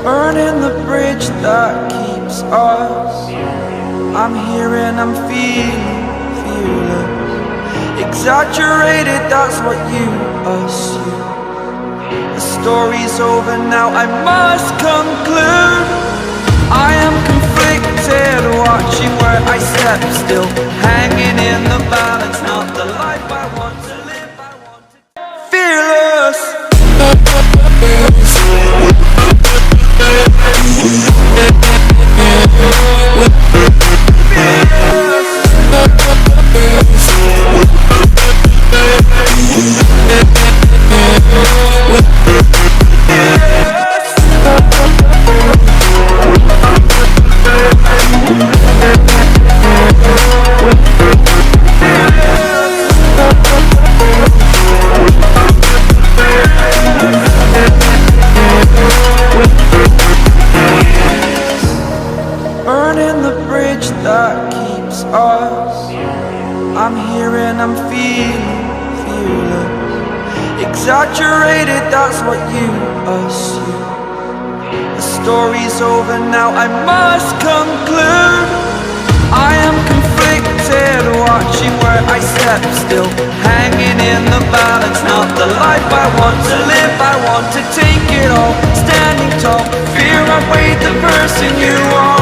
Burning the bridge that keeps us. I'm here and I'm feeling fearless. Exaggerated, that's what you assume. The story's over now, I must conclude. I am conflicted, watching where I step still, hanging in the balance, not the life I want to live. I want to fearless. Burning the bridge that keeps us. I'm here and I'm feeling fearless. Exaggerated, that's what you assume. The story's over now, I must conclude. I am conflicted, watching where I step still, hanging in the balance, not the life I want to live. I want to take it all, standing tall. Fear I weighed the person you are.